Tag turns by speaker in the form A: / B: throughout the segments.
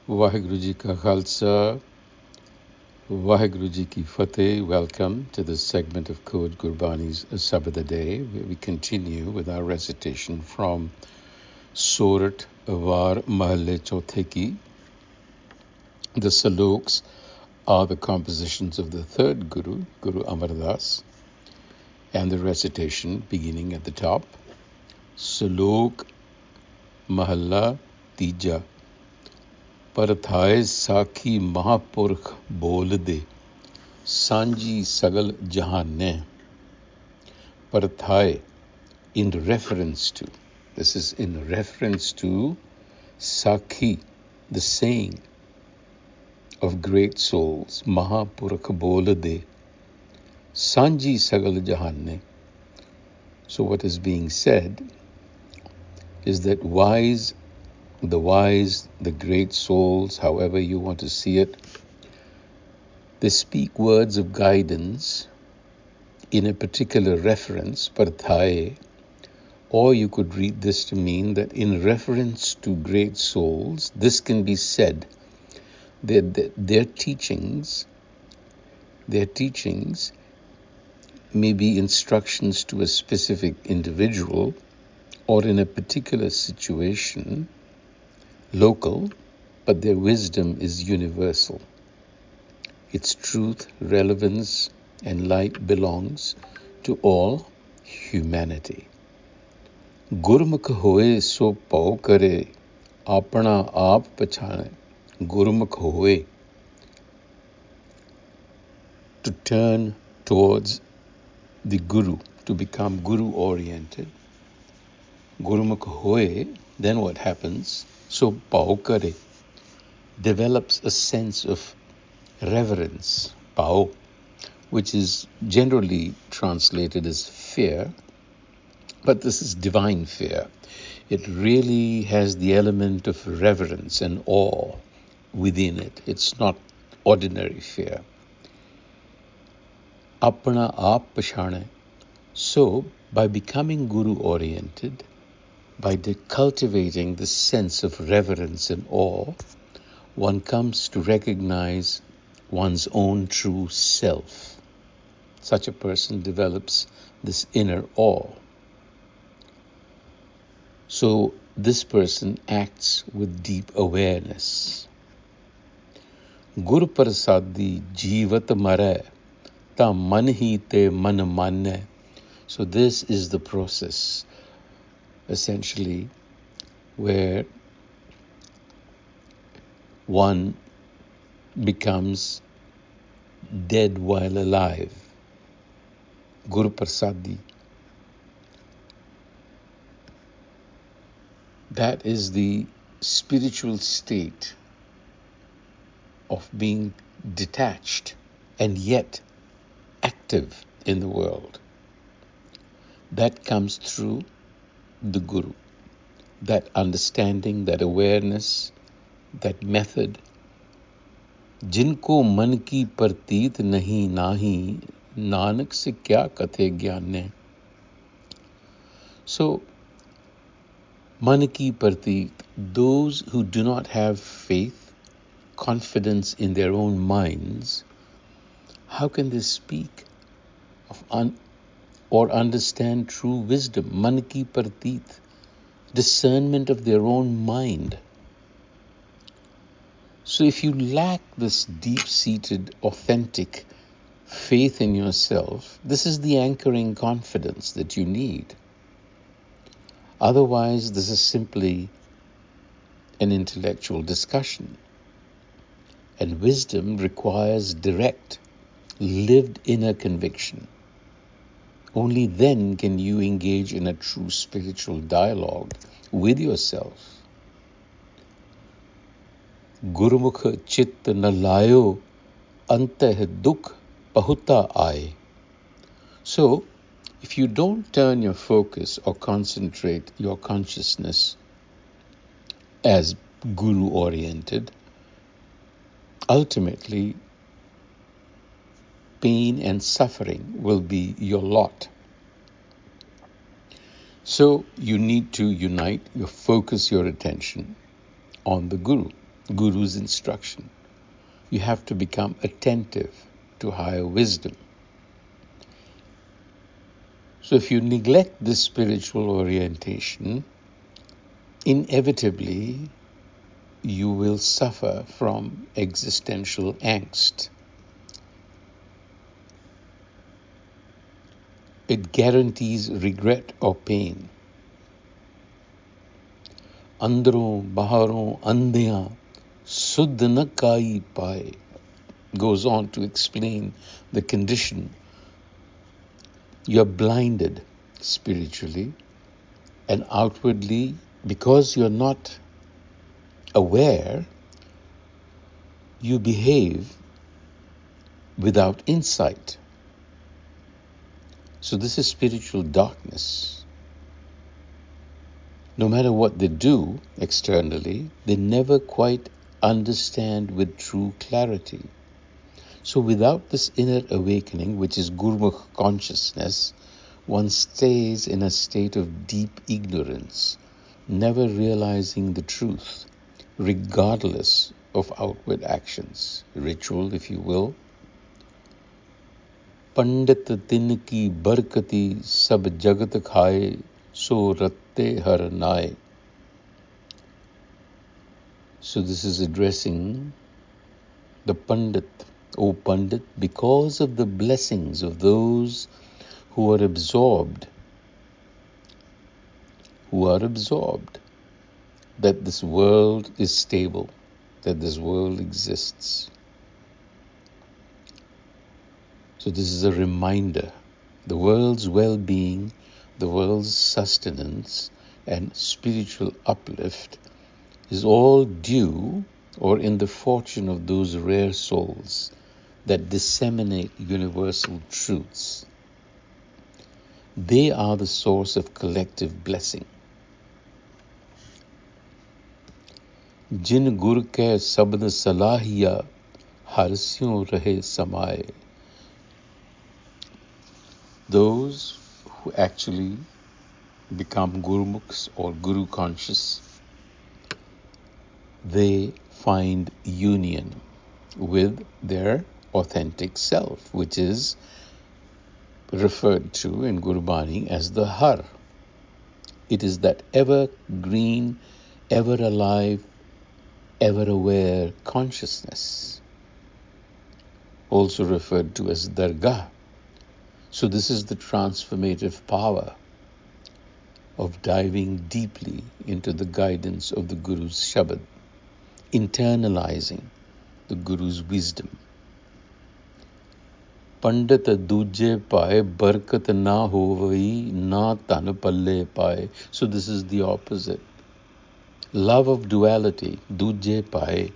A: Vaheguru Ji Ka Khalsa, Vaheguru Ji Ki Fateh. Welcome to this segment of Code Gurbani's a-sabad-a-day, where we continue with our recitation from Surat Var Mahalle Chauthe Ki. The saloks are the compositions of the third Guru, Guru Amar Das, and the recitation beginning at the top. Salok Mahalla Tija. Parthai Sakhi Maha Purakh bol de, Sanji Sagal Jahanne. Parthai, in reference to, this is in reference to Sakhi, the saying of great souls, Maha Purakh bol de, Sanji Sagal Jahanne. So what is being said is that the wise, the great souls, however you want to see it, they speak words of guidance in a particular reference, Parthai, or you could read this to mean that in reference to great souls, this can be said that their teachings may be instructions to a specific individual or in a particular situation, local, but their wisdom is universal. Its truth, relevance, and light belongs to all humanity. Gurmukh hoye so pau kare, apna aap pachane. Gurmukh hoye, to turn towards the Guru, to become Guru-oriented. Gurmukh hoye, then what happens? So pau kare, develops a sense of reverence, pao, which is generally translated as fear, but this is divine fear. It really has the element of reverence and awe within it. It's not ordinary fear. Apna aap pachane. So, by becoming Guru-oriented, by cultivating the sense of reverence and awe, one comes to recognize one's own true self. Such a person develops this inner awe. So this person acts with deep awareness. Gur prasadi jivat mare, ta man hi te man manne. So this is the process, essentially, where one becomes dead while alive. Guru Prasadi. That is the spiritual state of being detached and yet active in the world. That comes through the Guru. That understanding, that awareness, that method. जिनको मन की प्रतीत नहीं नाही, नानक से क्या कथे ज्ञान. So, man ki prateet, those who do not have faith, confidence in their own minds, how can they speak of or understand true wisdom? Man ki prateet, discernment of their own mind. So if you lack this deep-seated, authentic faith in yourself, this is the anchoring confidence that you need. Otherwise, this is simply an intellectual discussion. And wisdom requires direct, lived inner conviction. Only then can you engage in a true spiritual dialogue with yourself. Gurmukh chit na layo, anteh dukh pahuta aaye. So, if you don't turn your focus or concentrate your consciousness as Guru-oriented, ultimately pain and suffering will be your lot. So you need to unite, focus your attention on the Guru. Guru's instruction. You have to become attentive to higher wisdom. So if you neglect this spiritual orientation, inevitably you will suffer from existential angst. It guarantees regret or pain. Andron baharon andhiyan suddh na kai paye goes on to explain the condition. You're blinded spiritually and outwardly because you're not aware, you behave without insight. So this is spiritual darkness. No matter what they do externally, they never quite understand with true clarity. So without this inner awakening, which is Gurmukh consciousness, one stays in a state of deep ignorance, never realizing the truth, regardless of outward actions, ritual, if you will. Pandit tin ki barkati sab jagat khaye, so ratte har naye. So this is addressing the Pandit. O Pandit, because of the blessings of those who are absorbed, that this world is stable, that this world exists. So this is a reminder. The world's well-being, the world's sustenance and spiritual uplift is all due or in the fortune of those rare souls that disseminate universal truths. They are the source of collective blessing. Jin gur ke sabad salahiya harsyon rahe samaye. Those who actually become Gurmukhs or Guru conscious, they find union with their authentic self, which is referred to in Gurbani as the Har. It is that ever-green, ever-alive, ever-aware consciousness, also referred to as Dargah. So this is the transformative power of diving deeply into the guidance of the Guru's Shabad, internalizing the Guru's wisdom. Pandit duje paye barkat na hovai na tan palle paye. So this is the opposite. Love of duality, duje paye.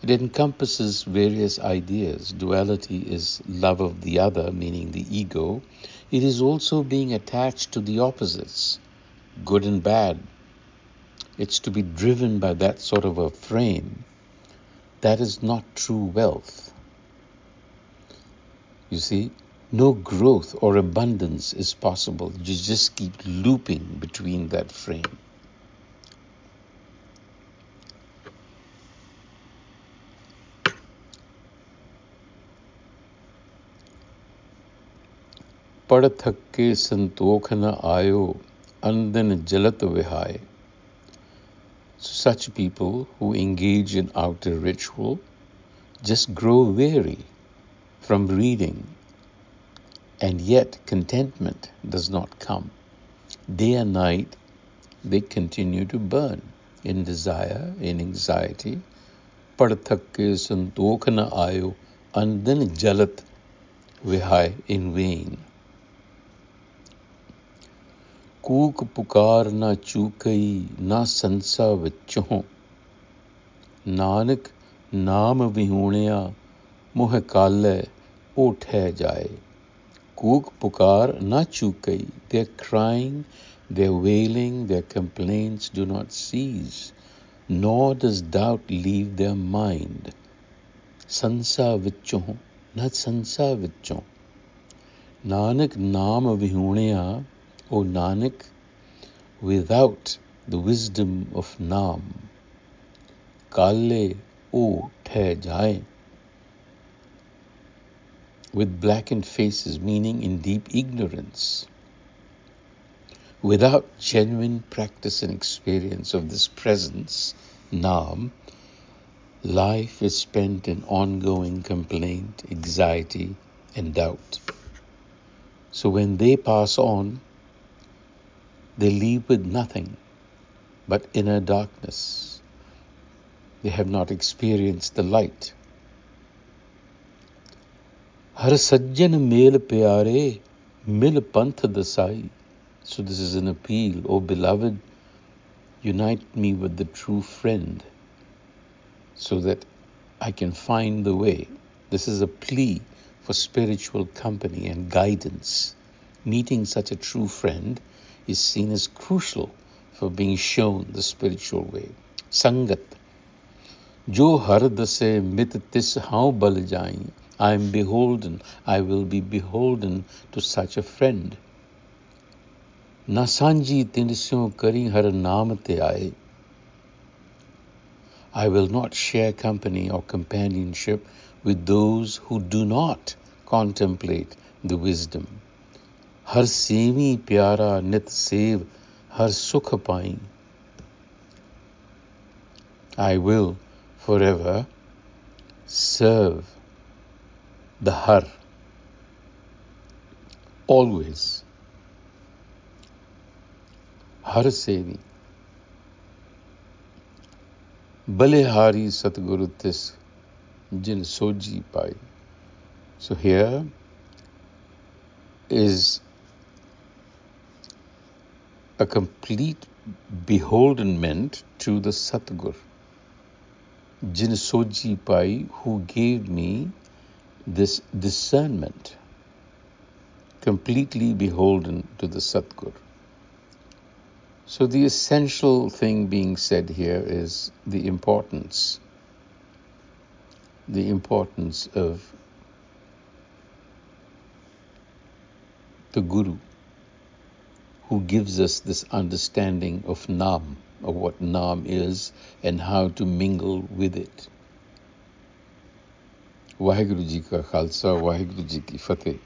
A: It encompasses various ideas. Duality is love of the other, meaning the ego. It is also being attached to the opposites, good and bad. It's to be driven by that sort of a frame. That is not true wealth. You see, no growth or abundance is possible. You just keep looping between that frame. पढ़ थक के संतोख न आयो अंदन जलत विहाय. So such people who engage in outer ritual just grow weary from reading, and yet contentment does not come. Day and night they continue to burn in desire, in anxiety. पढ़ थक के संतोख न आयो अंदन जलत विहाय, in vain. कूक पुकार ना चूकई ना संसा विचों. नानक नाम विहूणिया मुह काले उठे जाए. Kuk pukar na chukai. Their crying, their wailing, their complaints do not cease, nor does doubt leave their mind. Sansa vichon, not sansa vichon. Nanak naam vihuniya, O Nanak, without the wisdom of Naam, kale o theh jaye, with blackened faces, meaning in deep ignorance. Without genuine practice and experience of this presence, Naam, life is spent in ongoing complaint, anxiety, and doubt. So when they pass on, they leave with nothing but inner darkness. They have not experienced the light. Har sajjan mel pyare, mil panth dasai. So this is an appeal. O beloved, unite me with the true friend so that I can find the way. This is a plea for spiritual company and guidance. Meeting such a true friend is seen as crucial for being shown the spiritual way. Sangat. Jo har dase mit tis how bal jain. I am beholden, I will be beholden to such a friend. Na sanji tinsyo kari har naam te aaye. I will not share company or companionship with those who do not contemplate the wisdom. Har sevi pyara nit sev har sukh pai. I will forever serve the Har, always. Har sevi. Balehari Satguru tis jin soji pai. So here is a complete beholdenment to the Satgur, Jin Soji Pai, who gave me this discernment, completely beholden to the Satgur. So the essential thing being said here is the importance of the Guru, who gives us this understanding of Naam, of what Naam is and how to mingle with it. Vaheguru Ji Ka Khalsa, Vaheguru Ji Ki Fateh.